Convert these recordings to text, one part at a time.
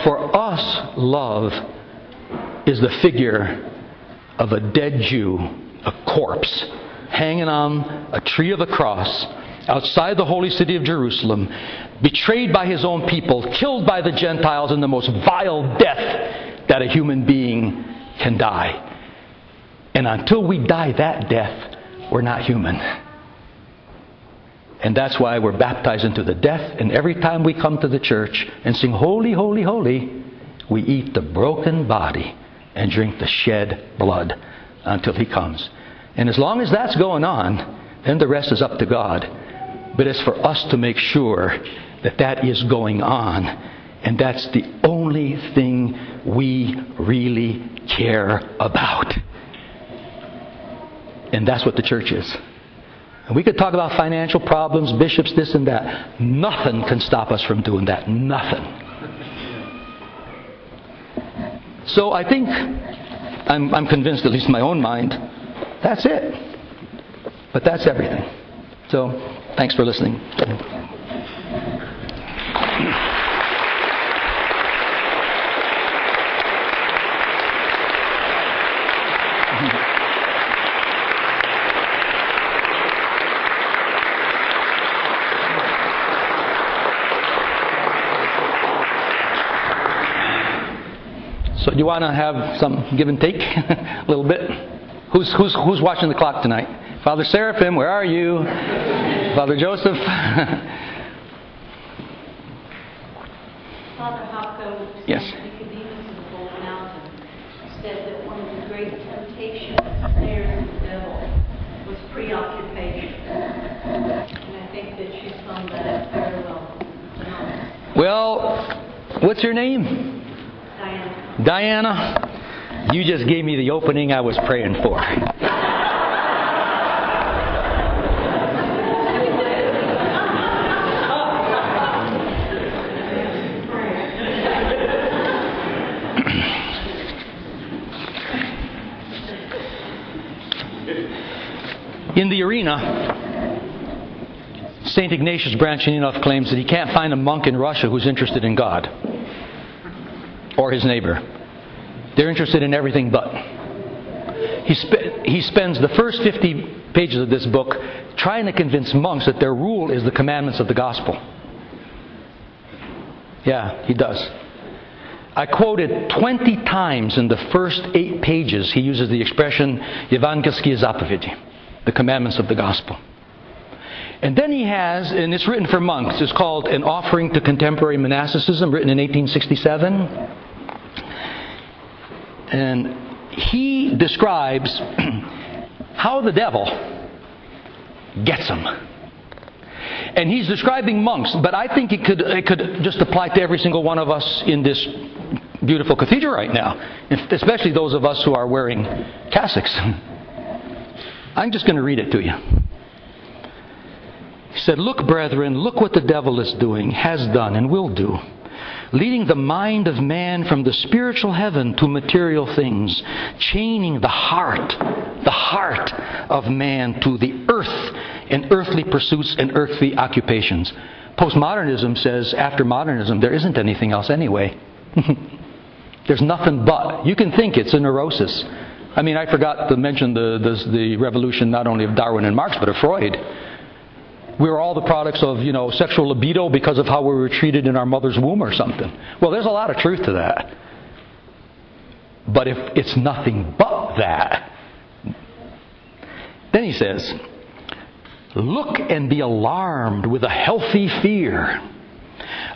For us, love is the figure of a dead Jew, a corpse, hanging on a tree of the cross outside the holy city of Jerusalem, betrayed by his own people, killed by the Gentiles in the most vile death that a human being can die. And until we die that death, we're not human. And that's why we're baptized into the death. And every time we come to the church and sing, "Holy, holy, holy," we eat the broken body and drink the shed blood until He comes. And as long as that's going on, then the rest is up to God. But it's for us to make sure that that is going on. And that's the only thing we really care about. And that's what the church is. And we could talk about financial problems, bishops, this and that. Nothing can stop us from doing that. Nothing. So I think, I'm convinced, at least in my own mind, that's it. But that's everything. So, thanks for listening. So do you want to have some give and take a little bit? Who's watching the clock tonight? Father Seraphim, where are you? Father Joseph? Father Hopko, yes. Nicodemus of the Holy Mountain, said that one of the great temptations snares of the devil was preoccupation. And I think that you summed that up very well tonight. Well, what's your name? Diana, you just gave me the opening I was praying for. In the arena, St. Ignatius Branchaninov claims that he can't find a monk in Russia who's interested in God or his neighbor. They're interested in everything but. He spends the first 50 pages of this book trying to convince monks that their rule is the commandments of the gospel. Yeah, he does. I quoted 20 times in the first 8 pages, he uses the expression Евангельские заповеди, the commandments of the gospel. And then he has, and it's written for monks, it's called An Offering to Contemporary Monasticism, written in 1867. And he describes how the devil gets them. And he's describing monks, but I think it could just apply to every single one of us in this beautiful cathedral right now, especially those of us who are wearing cassocks. I'm just going to read it to you. He said, "Look, brethren, look what the devil is doing, has done, and will do. Leading the mind of man from the spiritual heaven to material things, chaining the heart of man to the earth and earthly pursuits and earthly occupations." Postmodernism says, after modernism, there isn't anything else anyway. There's nothing but. You can think it's a neurosis. I mean, I forgot to mention the revolution not only of Darwin and Marx, but of Freud. We were all the products of, sexual libido because of how we were treated in our mother's womb or something. Well, there's a lot of truth to that. But if it's nothing but that, then he says, "Look and be alarmed with a healthy fear.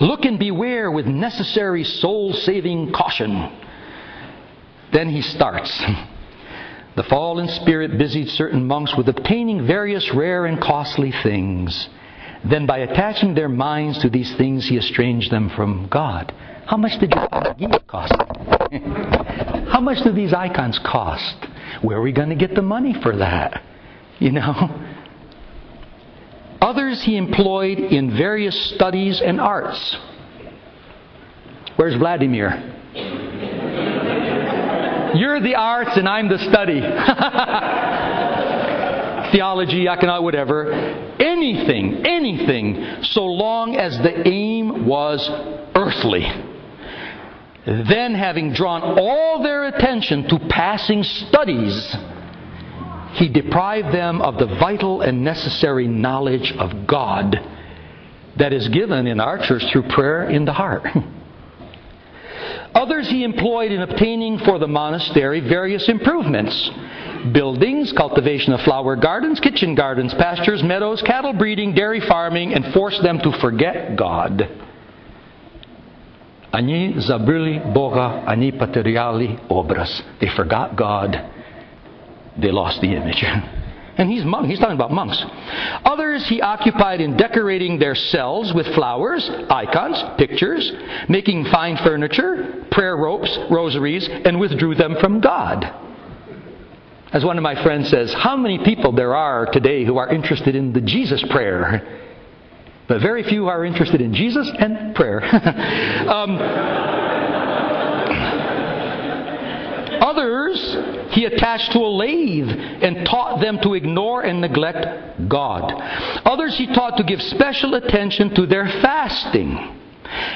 Look and beware with necessary soul-saving caution." Then he starts. "The fallen spirit busied certain monks with obtaining various rare and costly things. Then by attaching their minds to these things, he estranged them from God." How much did your gear cost? How much do these icons cost? Where are we going to get the money for that? Others he employed in various studies and arts. Where's Vladimir? You're the arts and I'm the study. Theology, economics, whatever. Anything, so long as the aim was earthly. Then, having drawn all their attention to passing studies, he deprived them of the vital and necessary knowledge of God that is given in our church through prayer in the heart. Others he employed in obtaining for the monastery various improvements: buildings, cultivation of flower gardens, kitchen gardens, pastures, meadows, cattle breeding, dairy farming, and forced them to forget God. Ani zabrili Boga, ani materiali obras. They forgot God. They lost the image. And he's talking about monks. Others he occupied in decorating their cells with flowers, icons, pictures, making fine furniture, prayer ropes, rosaries, and withdrew them from God. As one of my friends says, how many people there are today who are interested in the Jesus prayer? But very few are interested in Jesus and prayer. Others he attached to a lathe and taught them to ignore and neglect God. Others he taught to give special attention to their fasting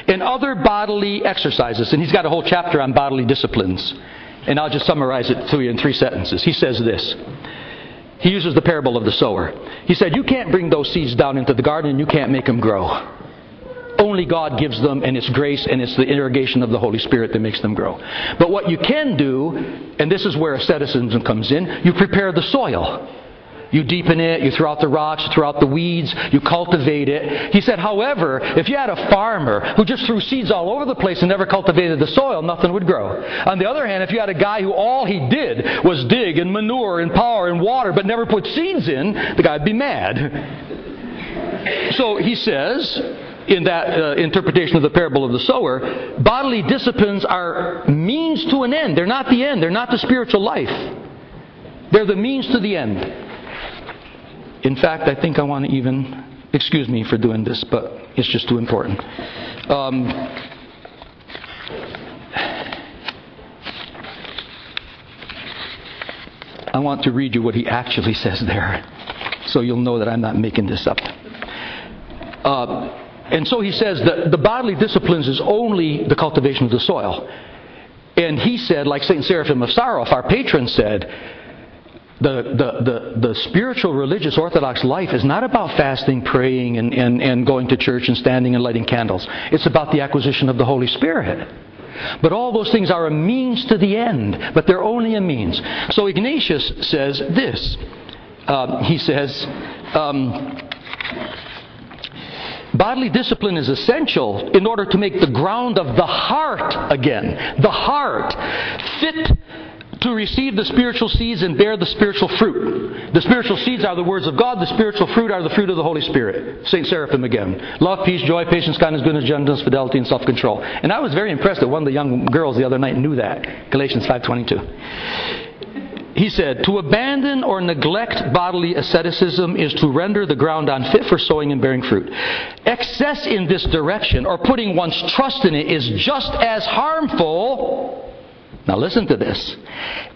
and other bodily exercises. And he's got a whole chapter on bodily disciplines. And I'll just summarize it to you in 3 sentences. He says this. He uses the parable of the sower. He said, you can't bring those seeds down into the garden and you can't make them grow. Only God gives them, and it's grace, and it's the irrigation of the Holy Spirit that makes them grow. But what you can do, and this is where asceticism comes in, you prepare the soil. You deepen it, you throw out the rocks, you throw out the weeds, you cultivate it. He said, however, if you had a farmer who just threw seeds all over the place and never cultivated the soil, nothing would grow. On the other hand, if you had a guy who all he did was dig and manure and power and water but never put seeds in, the guy would be mad. So he says, in that interpretation of the parable of the sower, bodily disciplines are means to an end. They're not the end. They're not the spiritual life. They're the means to the end. In fact, I think I want to even, excuse me for doing this, but it's just too important. I want to read you what he actually says there, so you'll know that I'm not making this up. And so he says that the bodily disciplines is only the cultivation of the soil. And he said, like St. Seraphim of Sarof, our patron said, the spiritual, religious, Orthodox life is not about fasting, praying, and going to church and standing and lighting candles. It's about the acquisition of the Holy Spirit. But all those things are a means to the end, but they're only a means. So Ignatius says this. He says, bodily discipline is essential in order to make the ground of the heart again, the heart, fit to receive the spiritual seeds and bear the spiritual fruit. The spiritual seeds are the words of God. The spiritual fruit are the fruit of the Holy Spirit. St. Seraphim again. Love, peace, joy, patience, kindness, goodness, gentleness, fidelity, and self-control. And I was very impressed that one of the young girls the other night knew that. Galatians 5:22. He said, to abandon or neglect bodily asceticism is to render the ground unfit for sowing and bearing fruit. Excess in this direction, or putting one's trust in it, is just as harmful, now listen to this,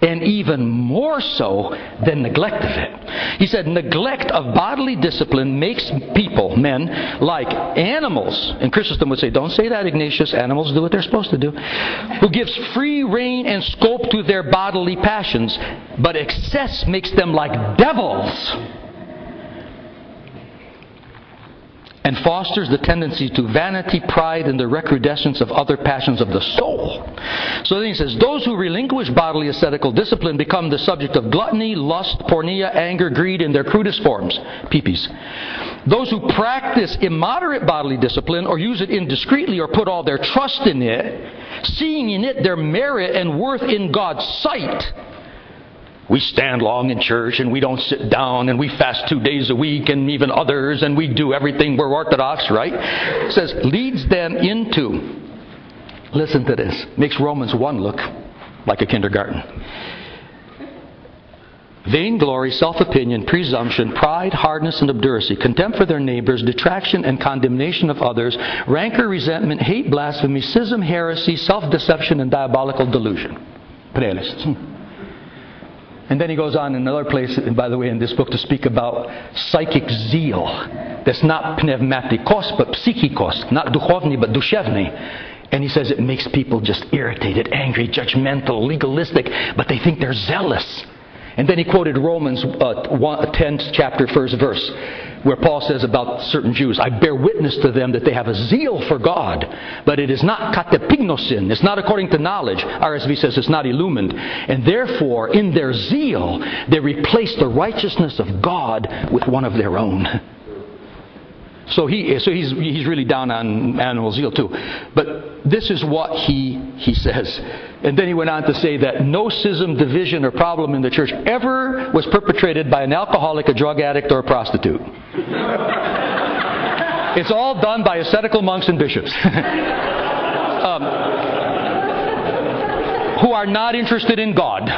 and even more so than neglect of it. He said, neglect of bodily discipline makes people, men, like animals. And Chrysostom would say, don't say that, Ignatius. Animals do what they're supposed to do. Who gives free rein and scope to their bodily passions. But excess makes them like devils, and fosters the tendency to vanity, pride, and the recrudescence of other passions of the soul. So then he says, those who relinquish bodily ascetical discipline become the subject of gluttony, lust, porneia, anger, greed in their crudest forms, peepees. Those who practice immoderate bodily discipline or use it indiscreetly or put all their trust in it, seeing in it their merit and worth in God's sight. We stand long in church and we don't sit down and we fast 2 days a week and even others and we do everything. We're Orthodox, right? It says, leads them into, listen to this, makes Romans 1 look like a kindergarten. Vainglory, self-opinion, presumption, pride, hardness, and obduracy, contempt for their neighbors, detraction and condemnation of others, rancor, resentment, hate, blasphemy, schism, heresy, self-deception, and diabolical delusion. Preles. And then he goes on in another place, and by the way, in this book, to speak about psychic zeal. That's not pneumatikos, but psychikos. Not duchovny, but dushevny. And he says it makes people just irritated, angry, judgmental, legalistic, but they think they're zealous. And then he quoted Romans 10, chapter 1st verse, where Paul says about certain Jews, I bear witness to them that they have a zeal for God, but it is not katepignosin, it's not according to knowledge. RSV says it's not illumined. And therefore, in their zeal, they replace the righteousness of God with one of their own. So he's really down on animal zeal too. But this is what he says. And then he went on to say that no schism, division, or problem in the church ever was perpetrated by an alcoholic, a drug addict, or a prostitute. It's all done by ascetical monks and bishops. Who are not interested in God.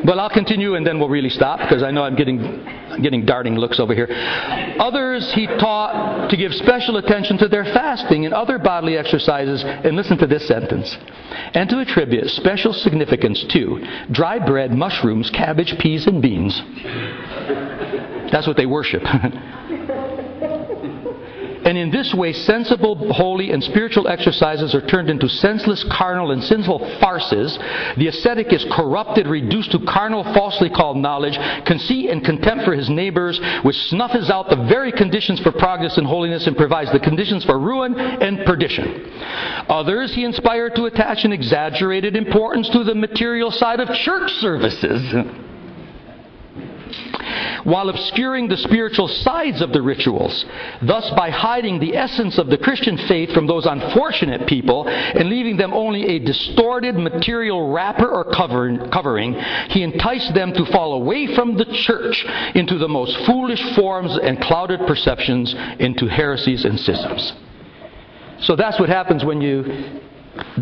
Well, I'll continue and then we'll really stop, because I know I'm getting darting looks over here. Others he taught to give special attention to their fasting and other bodily exercises, and listen to this sentence, and to attribute special significance to dry bread, mushrooms, cabbage, peas, and beans. That's what they worship. And in this way, sensible, holy, and spiritual exercises are turned into senseless, carnal, and sinful farces. The ascetic is corrupted, reduced to carnal, falsely called knowledge, conceit and contempt for his neighbors, which snuffs out the very conditions for progress and holiness and provides the conditions for ruin and perdition. Others he inspired to attach an exaggerated importance to the material side of church services, while obscuring the spiritual sides of the rituals, thus by hiding the essence of the Christian faith from those unfortunate people and leaving them only a distorted material wrapper or covering, he enticed them to fall away from the church into the most foolish forms and clouded perceptions, into heresies and schisms. So that's what happens when you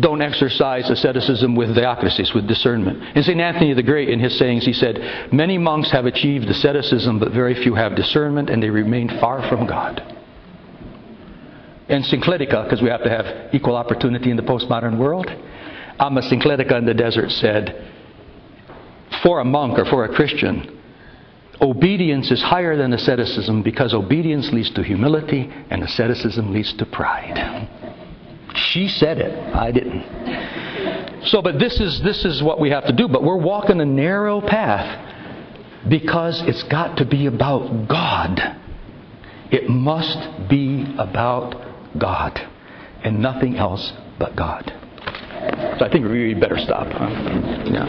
don't exercise asceticism with theocracies, with discernment. And St. Anthony the Great, in his sayings, he said, many monks have achieved asceticism, but very few have discernment, and they remain far from God. And Syncletica, because we have to have equal opportunity in the postmodern world, Amma Syncletica in the desert said, for a monk or for a Christian, obedience is higher than asceticism, because obedience leads to humility and asceticism leads to pride. She said it. I didn't. So, but this is what we have to do. But we're walking a narrow path because it's got to be about God. It must be about God and nothing else but God. So I think we better stop. Yeah.